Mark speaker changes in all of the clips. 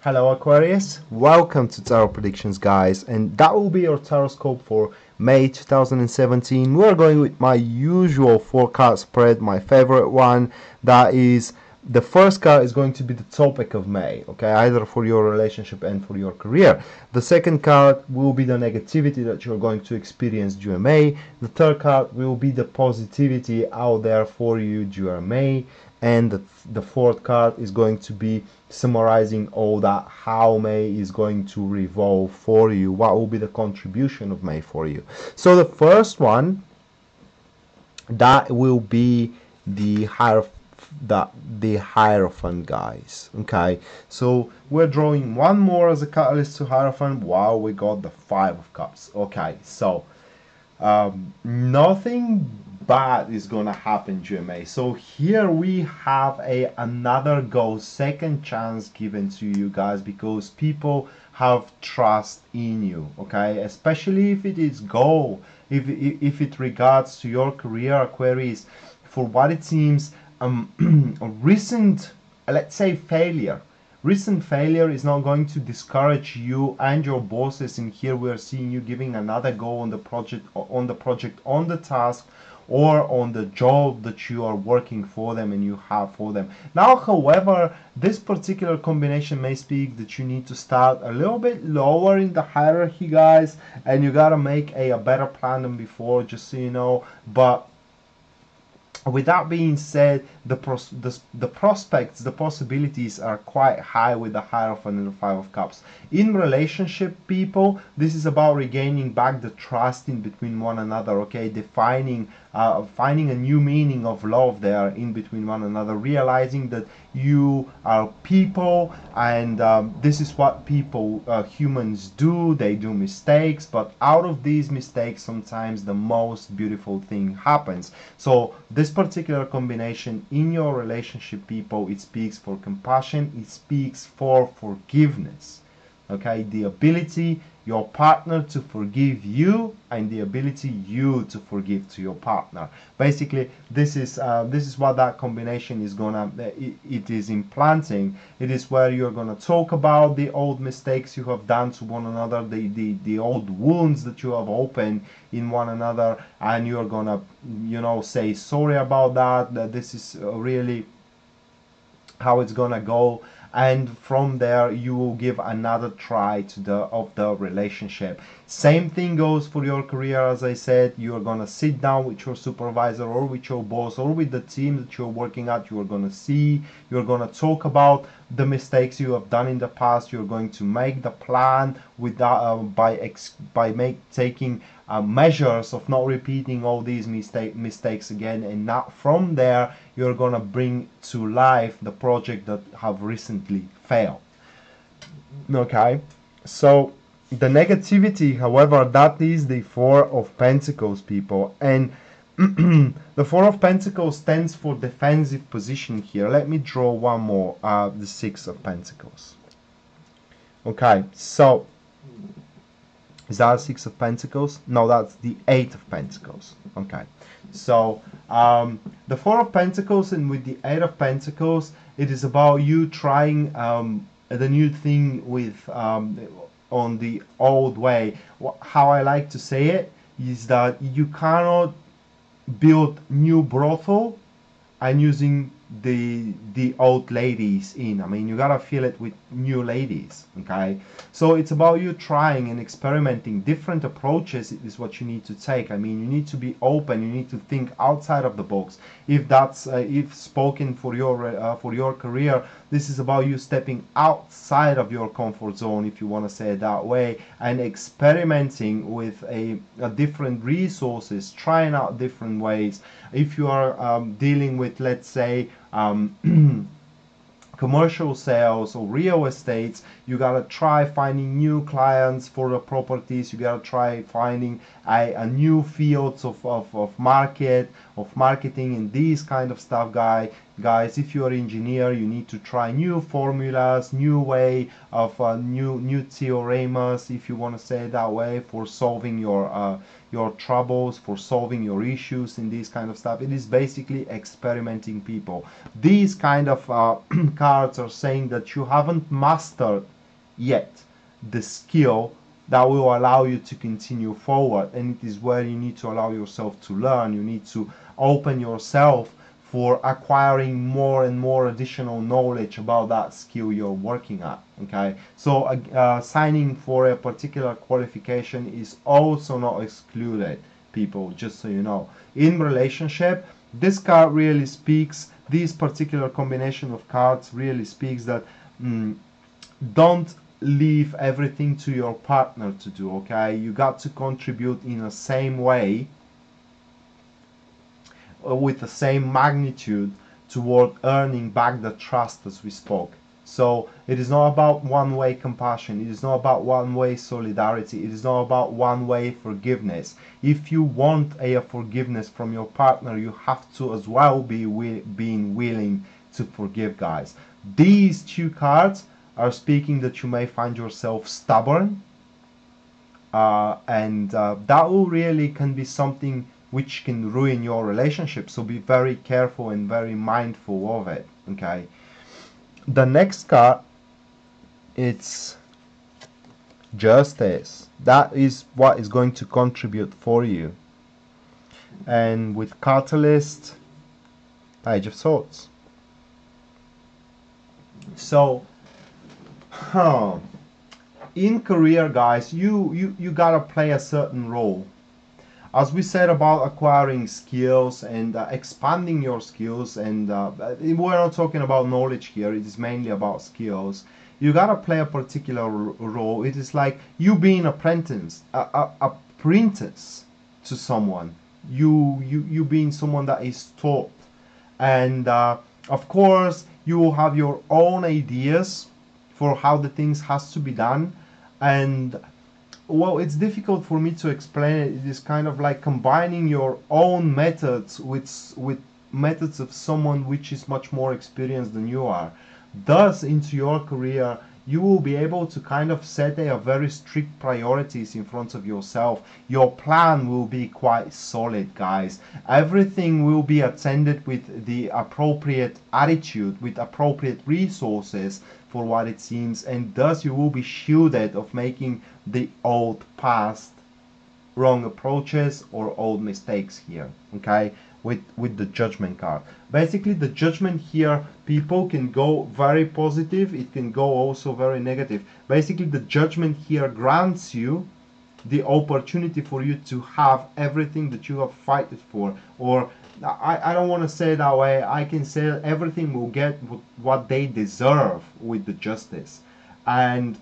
Speaker 1: Hello Aquarius, welcome to Tarot Predictions guys, and that will be your tarot scope for May 2017. We're going with my usual 4-card spread, my favorite one. That is, the first card is going to be the topic of May, okay, either for your relationship and for your career. The second card will be the negativity that you're going to experience during May. The third card will be the positivity out there for you during May. And the fourth card is going to be summarizing all that, how May is going to revolve for you, what will be the contribution of May for you. So the first one, that will be the Hierophant, guys. Okay, so we're drawing one more as a catalyst to Hierophant. Wow, we got the 5 of Cups. Okay, so nothing bad is gonna happen during May. So here we have another go, second chance given to you guys, because people have trust in you, okay, especially if it is goal, if it regards to your career, Aquarius. For what it seems, a recent, let's say, recent failure is not going to discourage you and your bosses. In here we are seeing you giving another go on the project, on the task, or on the job that you are working for them and you have for them. Now, however, this particular combination may speak that you need to start a little bit lower in the hierarchy, guys, and you gotta make a better plan than before, just so you know. But with that being said, the prospects, the possibilities are quite high with the Hierophant and the 5 of Cups. In relationship, people, this is about regaining back the trust in between one another, okay, defining, finding a new meaning of love there in between one another, realizing that you are people, and this is what people, humans do. They do mistakes, but out of these mistakes sometimes the most beautiful thing happens. So this particular combination in your relationship, people, it speaks for compassion, it speaks for forgiveness, okay, the ability your partner to forgive you and the ability you to forgive to your partner. Basically, this is what that combination is gonna, it is implanting. It is where you're gonna talk about the old mistakes you have done to one another, the old wounds that you have opened in one another, and you're gonna, you know, say sorry about that this is really how it's gonna go, and from there you will give another try to the relationship. Same thing goes for your career. As I said, you're gonna sit down with your supervisor or with your boss or with the team that you're working at. You're gonna talk about the mistakes you have done in the past. You're going to make the plan with that, taking measures of not repeating all these mistakes again, and now from there you're gonna bring to life the project that have recently failed. Okay, so the negativity, however, that is the 4 of Pentacles, people, and the 4 of Pentacles stands for defensive position here. Let me draw one more, the 6 of Pentacles. Okay, so is that 6 of Pentacles? No, that's the 8 of Pentacles. Okay, so the 4 of Pentacles and with the 8 of Pentacles, it is about you trying the new thing with on the old way. How I like to say it is that you cannot build new brothel and using the old ladies in. I mean, you gotta fill it with new ladies, okay? So it's about you trying and experimenting different approaches. It is what you need to take. I mean, you need to be open, you need to think outside of the box. If that's if spoken for your career, this is about you stepping outside of your comfort zone, if you want to say it that way, and experimenting with a different resources, trying out different ways. If you are dealing with, let's say, commercial sales or real estates, you gotta try finding new clients for the properties. You gotta try finding a new fields of marketing and these kind of stuff, guys. If you're an engineer, you need to try new formulas, new way of new theorems, if you want to say it that way, for solving your troubles, for solving your issues and this kind of stuff. It is basically experimenting, people. These kind of cards are saying that you haven't mastered yet the skill that will allow you to continue forward. And it is where you need to allow yourself to learn. You need to open yourself for acquiring more and more additional knowledge about that skill you're working at. Okay, so signing for a particular qualification is also not excluded, people, just so you know. In relationship, this card really speaks, this particular combination of cards really speaks that don't leave everything to your partner to do. Okay, you got to contribute in the same way, with the same magnitude, toward earning back the trust, as we spoke. So it is not about one-way compassion, it is not about one-way solidarity, it is not about one-way forgiveness. If you want a forgiveness from your partner, you have to as well be being willing to forgive, guys. These two cards are speaking that you may find yourself stubborn, and that will really can be something which can ruin your relationship. So be very careful and very mindful of it. Okay. The next card, it's justice. That is what is going to contribute for you. And with catalyst, Page of Swords. So, in career, guys, you gotta play a certain role. As we said about acquiring skills and expanding your skills, and we're not talking about knowledge here, it is mainly about skills. You gotta play a particular role. It is like you being apprentice to someone. You being someone that is taught, and of course you will have your own ideas for how the things has to be done. And well, it's difficult for me to explain it. It is kind of like combining your own methods with methods of someone which is much more experienced than you are. Thus, into your career, you will be able to kind of set a very strict priorities in front of yourself. Your plan will be quite solid, guys. Everything will be attended with the appropriate attitude, with appropriate resources for what it seems, and thus you will be shielded of making the old past wrong approaches or old mistakes here. Okay, with the Judgment card, basically the Judgment here, people, can go very positive, it can go also very negative. Basically the Judgment here grants you the opportunity for you to have everything that you have fighted for, or I don't want to say it that way. I can say everything will get what they deserve with the Justice, and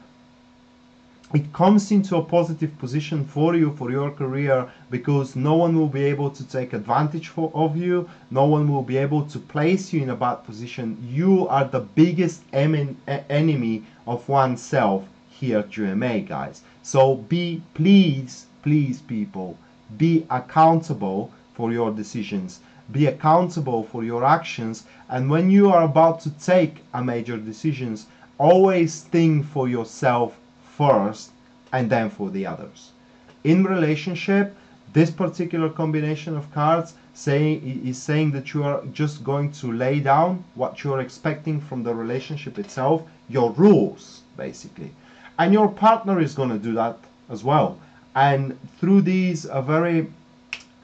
Speaker 1: it comes into a positive position for you, for your career, because no one will be able to take advantage of you. No one will be able to place you in a bad position. You are the biggest enemy of oneself here at GMA, guys. So please, people, be accountable for your decisions. Be accountable for your actions. And when you are about to take a major decisions, always think for yourself first and then for the others. In relationship, this particular combination of cards is saying that you are just going to lay down what you are expecting from the relationship itself, your rules, basically. And your partner is going to do that as well. And through these very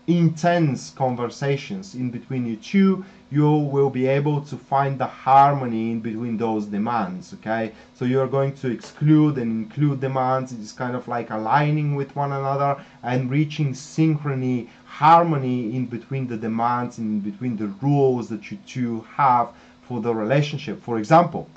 Speaker 1: intense conversations in between you two, you will be able to find the harmony in between those demands. Okay, so you're going to exclude and include demands. It's kind of like aligning with one another and reaching synchrony, harmony in between the demands, in between the rules that you two have for the relationship. For example,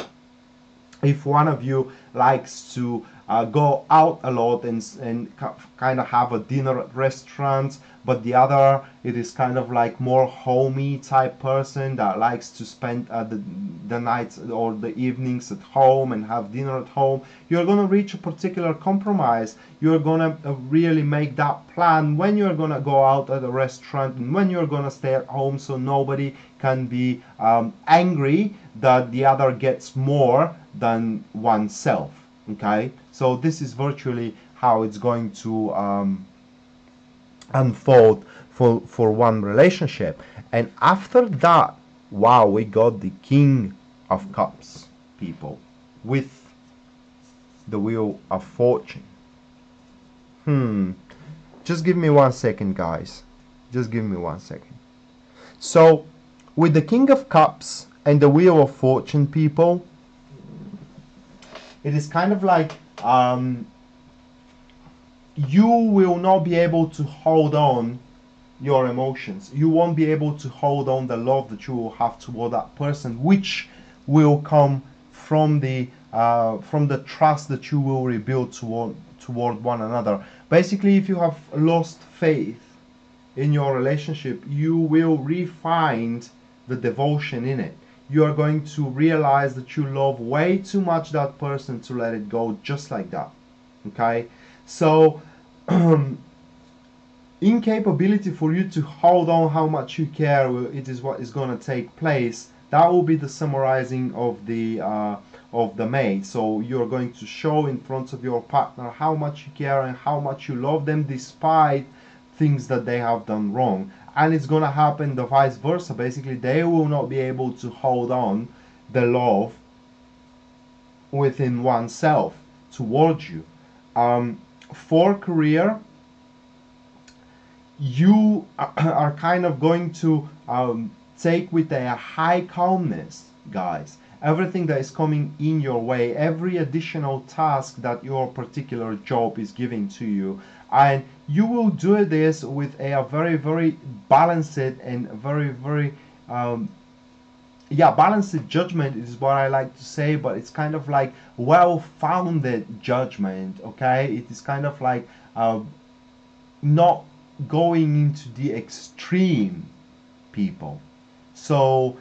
Speaker 1: if one of you likes to go out a lot and kind of have a dinner at restaurants, but the other, it is kind of like more homey type person that likes to spend the nights or the evenings at home and have dinner at home, you're going to reach a particular compromise. You're going to really make that plan when you're going to go out at a restaurant and when you're going to stay at home, so nobody can be angry that the other gets more than oneself. Okay, so this is virtually how it's going to unfold for one relationship. And after that, wow, we got the King of Cups, people, with the Wheel of Fortune. Just give me 1 second, guys. Just give me 1 second. So, with the King of Cups and the Wheel of Fortune, people, it is kind of like you will not be able to hold on your emotions. You won't be able to hold on the love that you will have toward that person, which will come from the trust that you will rebuild toward one another. Basically, if you have lost faith in your relationship, you will re-find the devotion in it. You are going to realize that you love way too much that person to let it go just like that. Okay, so incapability for you to hold on how much you care, it is what is going to take place. That will be the summarizing of the mate. So you're going to show in front of your partner how much you care and how much you love them despite things that they have done wrong. And it's going to happen the vice versa. Basically, they will not be able to hold on the love within oneself towards you. For career, you are kind of going to take with a high calmness, guys, everything that is coming in your way, every additional task that your particular job is giving to you, and you will do this with a very, very balanced and very balanced judgment is what I like to say, but it's kind of like well-founded judgment. Okay, it is kind of like not going into the extreme, people. So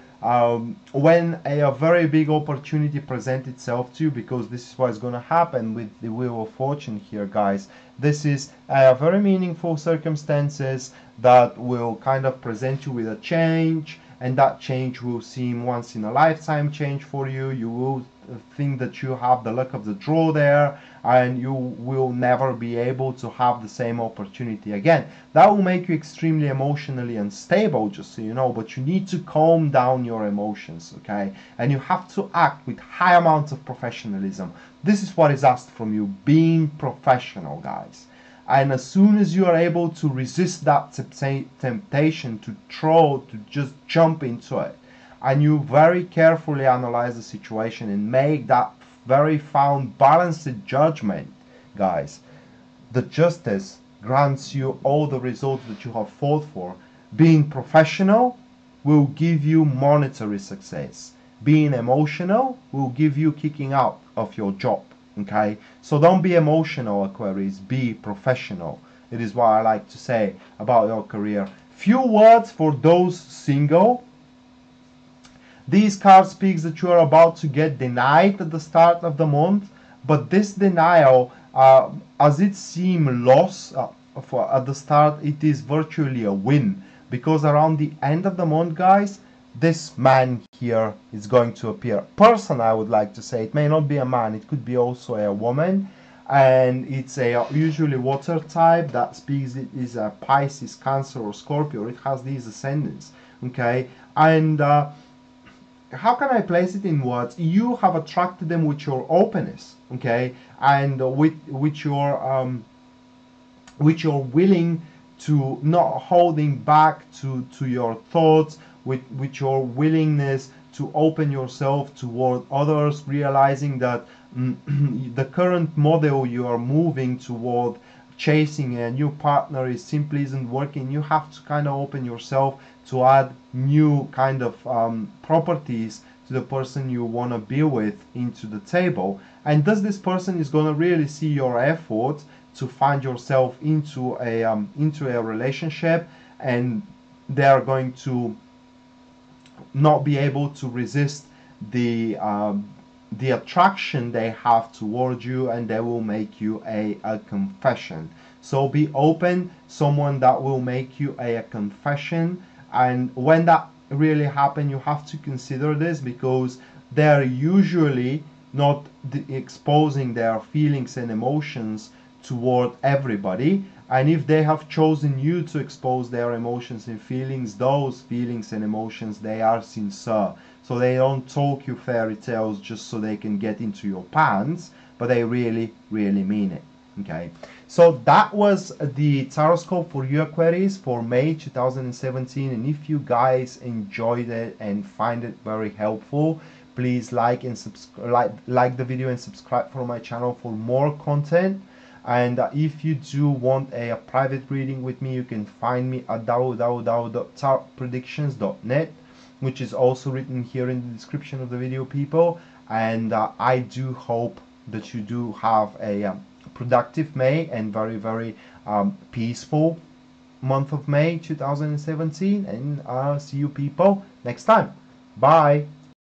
Speaker 1: when a very big opportunity presents itself to you, because this is what's going to happen with the Wheel of Fortune here, guys, this is very meaningful circumstances that will kind of present you with a change, and that change will seem once in a lifetime change for you. You will think that you have the luck of the draw there, and you will never be able to have the same opportunity again. That will make you extremely emotionally unstable, just so you know, but you need to calm down your emotions, okay? And you have to act with high amounts of professionalism. This is what is asked from you, being professional, guys. And as soon as you are able to resist that temptation to just jump into it, and you very carefully analyze the situation and make that very found balanced judgment, guys, the justice grants you all the results that you have fought for. Being professional will give you monetary success. Being emotional will give you kicking out of your job. Okay, so don't be emotional, Aquarius, be professional. It is what I like to say about your career. Few words for those single. These cards speaks that you are about to get denied at the start of the month, but this denial, as it seems loss at the start, it is virtually a win, because around the end of the month, guys, this man here is going to appear. Person, I would like to say. It may not be a man, it could be also a woman, and it's a usually water type. That speaks it is a Pisces, Cancer, or Scorpio. It has these ascendants. Okay, and how can I place it in words? You have attracted them with your openness, okay, and with your willing to not holding back to your thoughts, with your willingness to open yourself toward others, realizing that the current model you are moving toward, chasing a new partner, is simply isn't working. You have to kind of open yourself to add new kind of properties to the person you want to be with into the table. And thus this person is going to really see your effort to find yourself into a relationship, and they are going to not be able to resist the attraction they have towards you, and they will make you a confession. So be open, someone that will make you a confession. And when that really happens, you have to consider this, because they're usually not exposing their feelings and emotions toward everybody. And if they have chosen you to expose their emotions and feelings, those feelings and emotions, they are sincere. So they don't talk you fairy tales just so they can get into your pants, but they really, really mean it. Okay, so that was the tarot scope for you, Aquarius, for May 2017. And if you guys enjoyed it and find it very helpful, please like and subscribe, like the video and subscribe for my channel for more content. And if you do want a private reading with me, you can find me at www.tarotpredictions.net, which is also written here in the description of the video, people. And I do hope that you do have a productive May and very, very peaceful month of May 2017. And see you people next time. Bye.